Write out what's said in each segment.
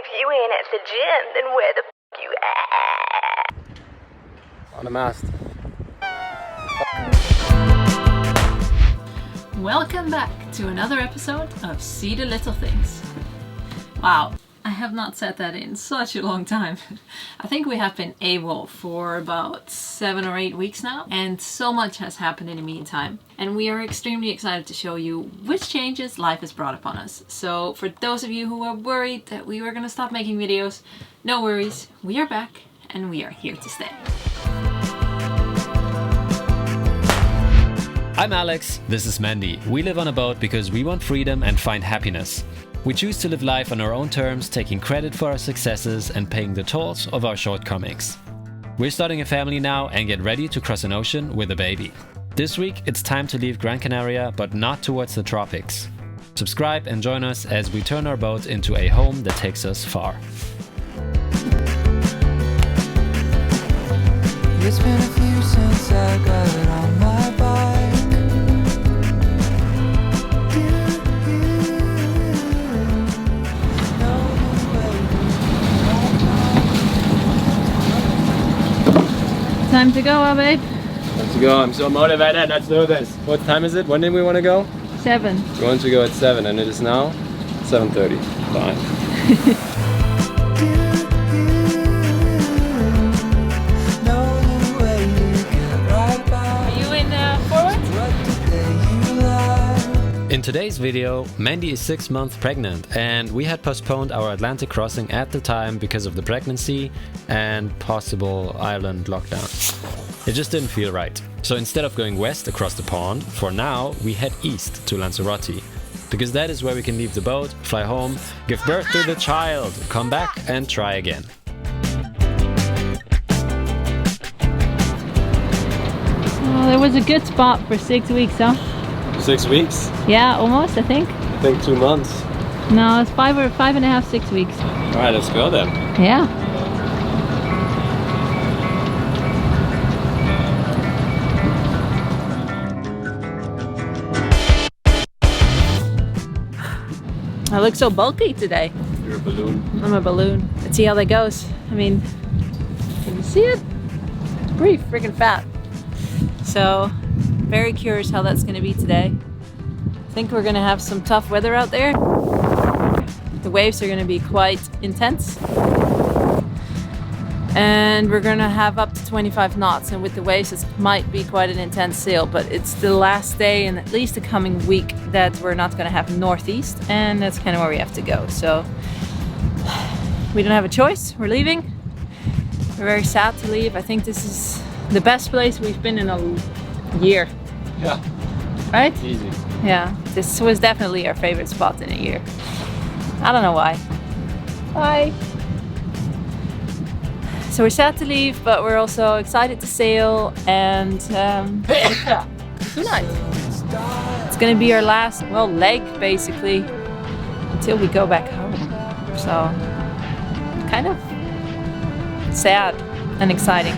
if you ain't at the gym, then where the f you at? On the mast. Welcome back to another episode of See the Little Things. Wow, I have not said that in such a long time. I think we have been AWOL for about 7 or 8 weeks now, and so much has happened in the meantime. And we are extremely excited to show you which changes life has brought upon us. So for those of you who were worried that we were gonna stop making videos, no worries, we are back and we are here to stay. I'm Alex, this is Mandy. We live on a boat because we want freedom and find happiness. We choose to live life on our own terms, taking credit for our successes and paying the tolls of our shortcomings. We're starting a family now and get ready to cross an ocean with a baby. This week it's time to leave Gran Canaria, but not towards the tropics. Subscribe and join us as we turn our boat into a home that takes us far. It's been a few since I got on my bike. Time to go, babe. Let's go. I'm so motivated. Let's do this. What time is it? When did we want to go? 7. We want to go at 7 and it is now 7:30. Fine. Are you in forward? In today's video, Mandy is 6 months pregnant and we had postponed our Atlantic crossing at the time because of the pregnancy and possible island lockdown. It just didn't feel right. So instead of going west across the pond, for now we head east to Lanzarote. Because that is where we can leave the boat, fly home, give birth to the child, come back and try again. Well, there was a good spot for 6 weeks, huh? 6 weeks? Yeah, almost, I think. I think 2 months. No, it's 5.5, 6 weeks. Alright, let's go then. Yeah. I look so bulky today. You're a balloon. I'm a balloon. Let's see how that goes. I mean, can you see it? It's pretty freaking fat. So, very curious how that's going to be today. I think we're going to have some tough weather out there. The waves are going to be quite intense. And we're going to have up to 25 knots. And with the waves, it might be quite an intense sail. But it's the last day and at least the coming week that we're not going to have northeast. And that's kind of where we have to go. So we don't have a choice. We're leaving. We're very sad to leave. I think this is the best place we've been in a year. Yeah. Right? Easy. Yeah. This was definitely our favorite spot in a year. I don't know why. Bye. So we're sad to leave, but we're also excited to sail and yeah, tonight. It's gonna be our last, well, leg basically until we go back home. So kind of sad and exciting.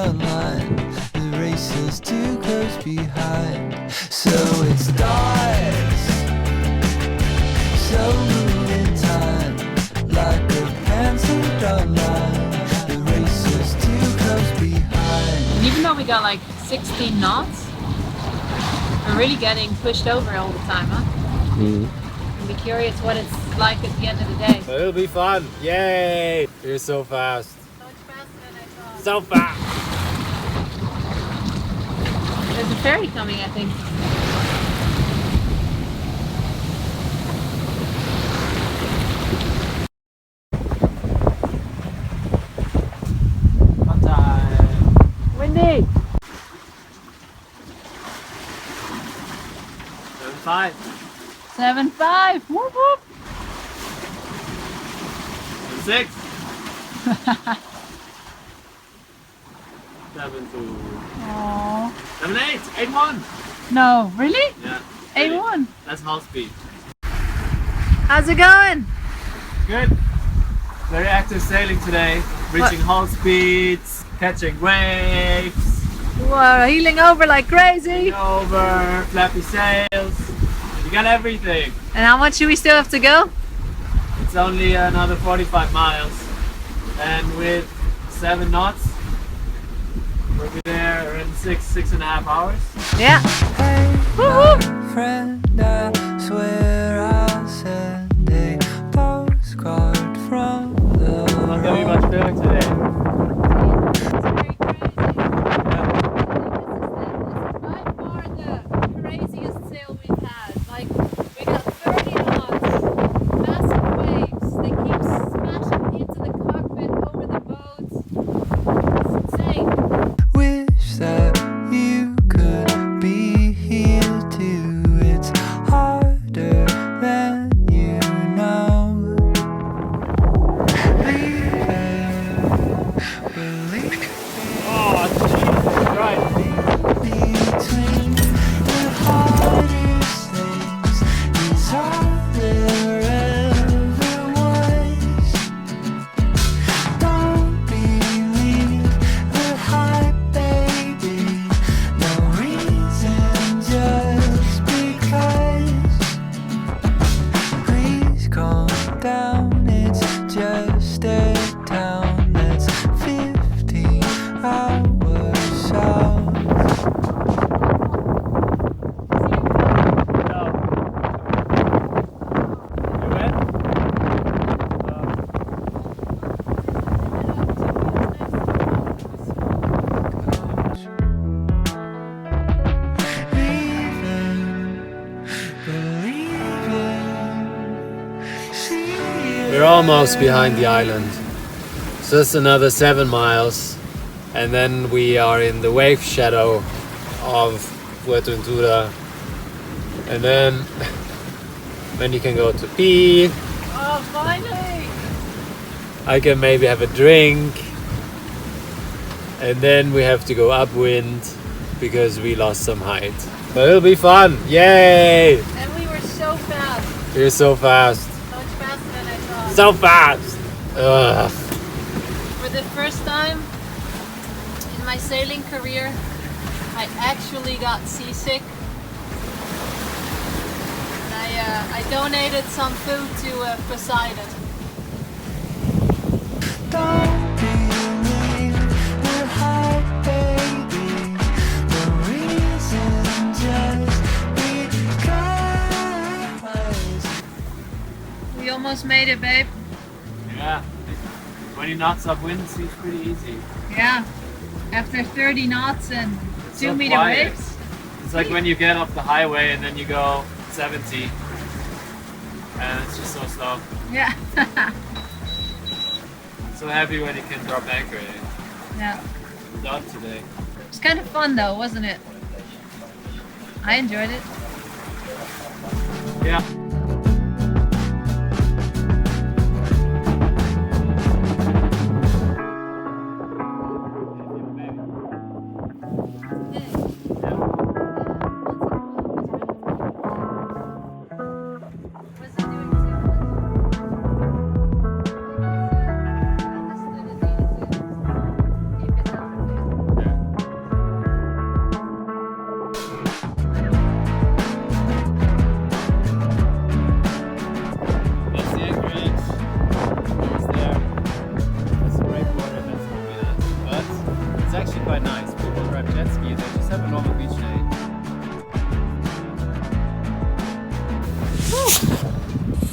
Line, the race is too close behind, so it starts. So moving time, like a pencil drawn line, the race is too close behind. And even though we got like 16 knots, we're really getting pushed over all the time, huh? I'll be curious what it's like at the end of the day. It'll be fun. Yay! You're so fast. So much faster than I thought. So fast. There's a ferry coming, I think. Fun time. Windy! 7-5. 7.5! Whoop whoop! 6. 7-2. Aww. 7-8. 8-1. No, really? Yeah. 8-1. That's half speed. How's it going? Good. Very active sailing today. Reaching hull speeds, catching waves. We're heeling over like crazy. Over, flappy sails. You got everything. And how much do we still have to go? It's only another 45 miles. And with 7 knots, we'll be there in 6.5 hours. Yeah. Hey, Woo-hoo. my friend, I swear I'll send a postcard from the Not gonna be much feeling today. wish that you could be here too. It's harder than you know. Believe Oh, Jesus Christ. between the hardest things is all there ever was. Don't believe the hype, baby. No reason, just because. Please calm down, it's just a town that's 15 hours south. No. You win? We're almost behind the island. Just another 7 miles, and then we are in the wave shadow of Fuerteventura. And then you can go to pee. Oh, finally! I can maybe have a drink, and then we have to go upwind because we lost some height. But it'll be fun! Yay! And we were so fast. We're so fast. Much faster than I thought. So fast! Ugh. For the first time in my sailing career, I actually got seasick. And I donated some food to Poseidon. Don't believe the hype, baby. No reason, just because. We almost made it, babe. Yeah. 20 knots upwind seems pretty easy. Yeah. After 30 knots and So 2 meter quiet. waves. It's like when you get off the highway and then you go 70, and it's just so slow. Yeah. So happy when you can drop anchor. Yeah. Done today. It's kind of fun though, wasn't it? I enjoyed it. Yeah. That's the anchorage. It's there. That's a great water, that's what we did. But it's actually quite nice. People drive jet ski, they just have a normal beach day.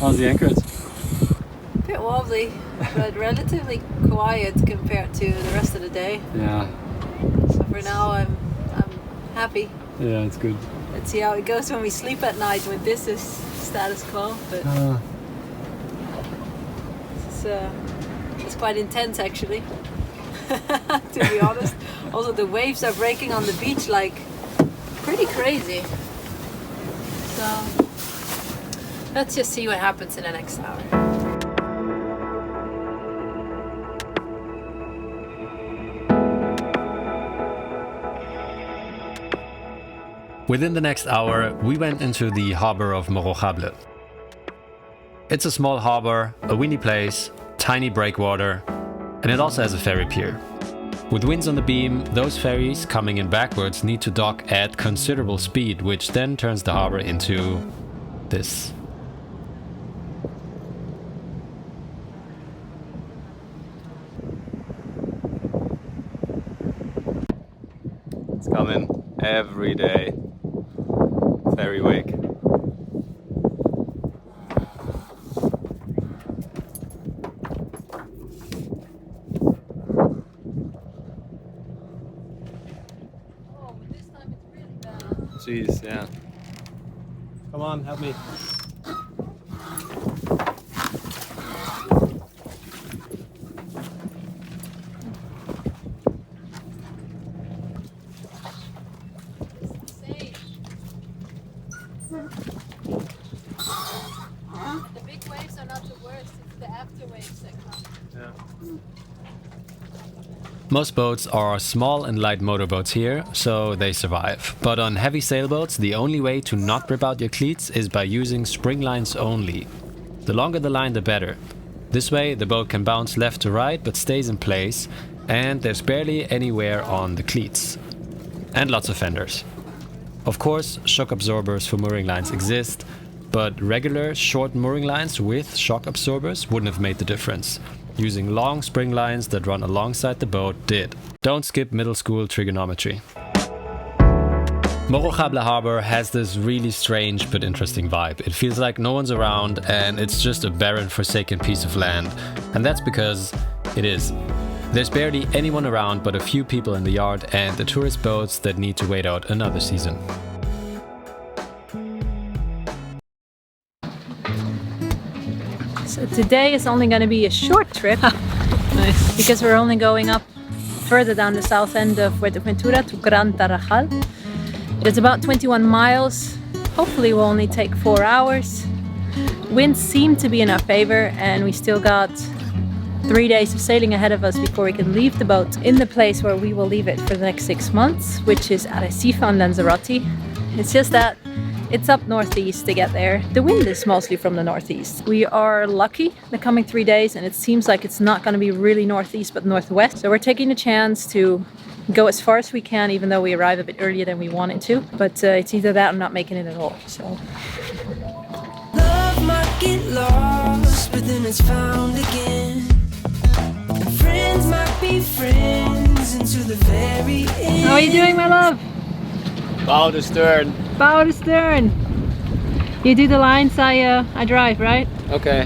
How's the anchorage? A bit wobbly, but relatively quiet compared to the rest of the day. Yeah. So for now, I'm happy. Yeah, it's good. Let's see how it goes when we sleep at night when this is status quo. But it's quite intense actually. To be honest. Also, the waves are breaking on the beach like pretty crazy. So let's just see what happens in the next hour. Within the next hour, we went into the harbor of Morojable. It's a small harbor, a windy place, tiny breakwater, and it also has a ferry pier. With winds on the beam, those ferries coming in backwards need to dock at considerable speed, which then turns the harbor into this. It's coming every day. Ferry wake. Jeez, yeah. Come on, help me. The big waves are not the worst, it's the after waves that come. Yeah. Most boats are small and light motorboats here, so they survive. But on heavy sailboats, the only way to not rip out your cleats is by using spring lines only. The longer the line, the better. This way, the boat can bounce left to right, but stays in place, and there's barely any wear on the cleats. And lots of fenders. Of course, shock absorbers for mooring lines exist, but regular, short mooring lines with shock absorbers wouldn't have made the difference. Using long spring lines that run alongside the boat did. Don't skip middle school trigonometry. Morro Harbor has this really strange but interesting vibe. It feels like no one's around and it's just a barren, forsaken piece of land. And that's because it is. There's barely anyone around but a few people in the yard and the tourist boats that need to wait out another season. So today is only going to be a short trip. Nice. Because we're only going up further down the south end of Fuerteventura to Gran. It's about 21 miles. Hopefully we'll only take 4 hours. Winds seem to be in our favor and we still got 3 days of sailing ahead of us before we can leave the boat in the place where we will leave it for the next 6 months, which is Arrecife on Lanzarote. It's just that it's up northeast to get there. The wind is mostly from the northeast. We are lucky the coming 3 days and it seems like it's not going to be really northeast but northwest. So we're taking a chance to go as far as we can even though we arrive a bit earlier than we wanted to. But it's either that or not making it at all. So Love might get lost, but then it's found again. And friends might be friends into the very end. how are you doing, my love? Bow to stern. Bow to stern. You do the lines, I drive, right? Okay.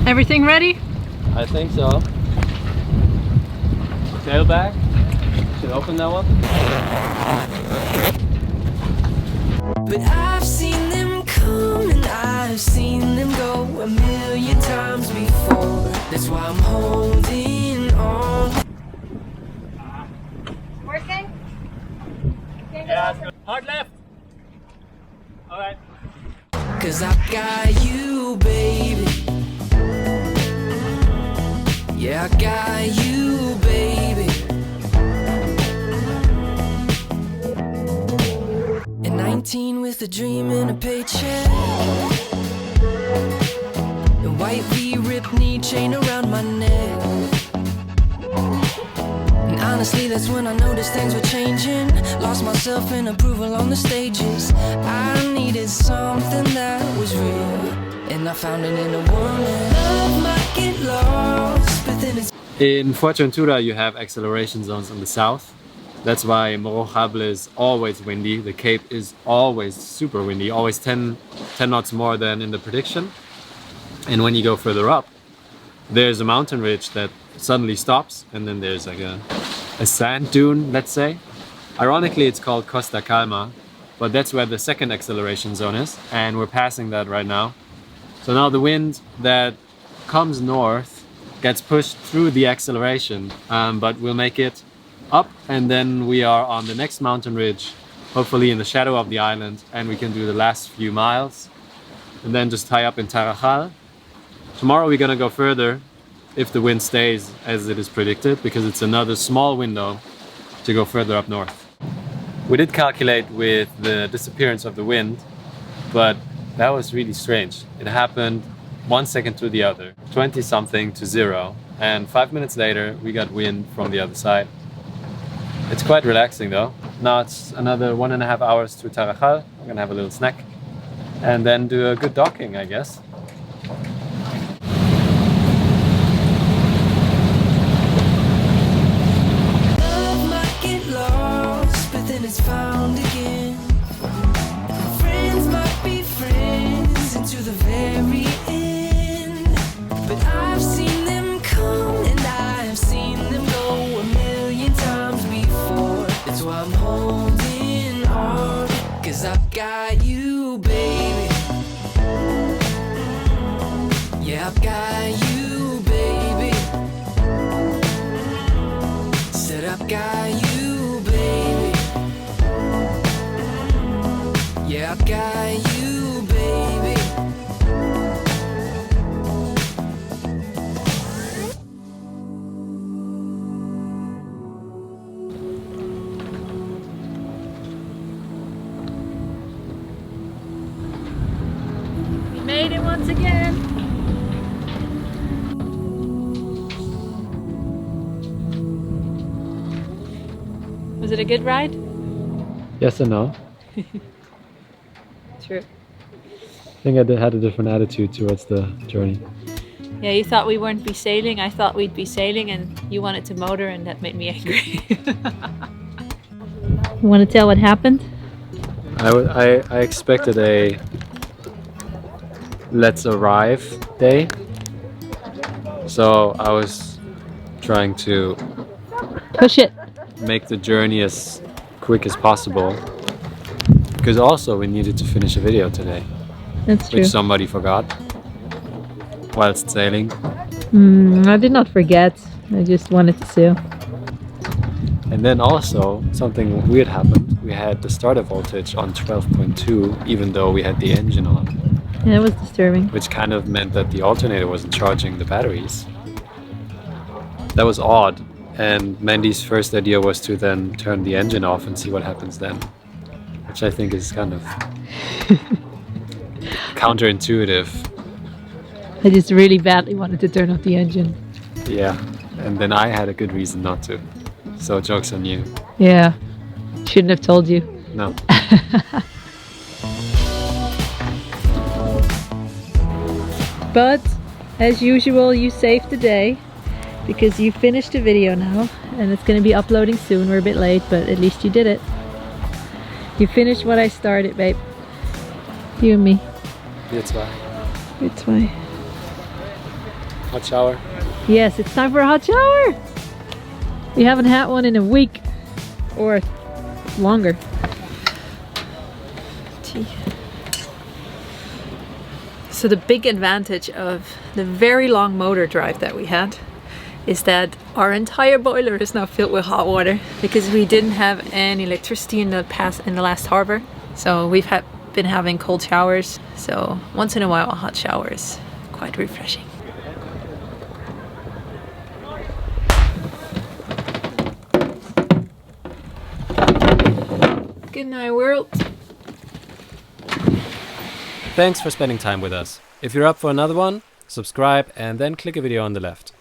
Everything ready? I think so. Sail back. Should open that one. But I've seen them come and I've seen them go a million times before. That's why I'm holding on. Working? Yeah, good. Hard left. Alright. 'Cause I got you, baby. Yeah, I got you, baby. At 19 with a dream and a paycheck, and white V-ripped knee chain around my neck. And honestly, that's when I noticed things were changing. Lost myself in approval on the stages. I needed something that was real, and I found it in a woman. Love might get lost, but then it's In Fuerteventura you have acceleration zones on the south. That's why Morro is always windy. The Cape is always super windy, always 10 knots more than in the prediction. And when you go further up, there's a mountain ridge that suddenly stops and then there's like a sand dune, let's say. Ironically, it's called Costa Calma, but that's where the second acceleration zone is, and we're passing that right now. So now the wind that comes north gets pushed through the acceleration, but we'll make it up and then we are on the next mountain ridge, hopefully in the shadow of the island, and we can do the last few miles and then just tie up in Tarajal. Tomorrow we're gonna go further if the wind stays as it is predicted, because it's another small window to go further up north. We did calculate with the disappearance of the wind, but that was really strange. It happened 1 second to the other, 20 something to 0, and 5 minutes later we got wind from the other side. It's quite relaxing though. Now it's another 1.5 hours to Tarajal. I'm gonna have a little snack and then do a good docking, I guess. Love might get lost, but then it's found again. Friends might be friends into the very end. But I've seen them come and I have seen them go a million times before. That's why I'm holding on, 'cause I've got you, baby. Yeah, I've got you, baby. Said I've got you, baby. Yeah, I've got you, baby. We made it once again. Was it a good ride? Yes and no. True. I think I had a different attitude towards the journey. Yeah, you thought we weren't be sailing. I thought we'd be sailing, and you wanted to motor, and that made me angry. You want to tell what happened? I expected a let's arrive day, so I was trying to Push it. make the journey as quick as possible, because also we needed to finish a video today, That's true. which somebody forgot whilst sailing. I did not forget. I just wanted to sail. And then also something weird happened. We had the starter voltage on 12.2 even though we had the engine on, Yeah, it was disturbing. which kind of meant that the alternator wasn't charging the batteries. That was odd, and Mandy's first idea was to then turn the engine off and see what happens then, which I think is kind of counterintuitive. I just really badly wanted to turn off the engine. Yeah, and then I had a good reason not to. So joke's on you. Yeah, shouldn't have told you. No. But as usual, you saved the day because you finished the video now and it's going to be uploading soon. We're a bit late, but at least you did it. You finished what I started, babe. You and me. That's why. It's why. Hot shower. Yes, it's time for a hot shower. We haven't had one in a week or longer. Tea. So the big advantage of the very long motor drive that we had is that our entire boiler is now filled with hot water because we didn't have any electricity in the last harbor. So we've been having cold showers. So once in a while a hot shower is quite refreshing. Good night, world. Thanks for spending time with us. If you're up for another one, subscribe and then click a video on the left.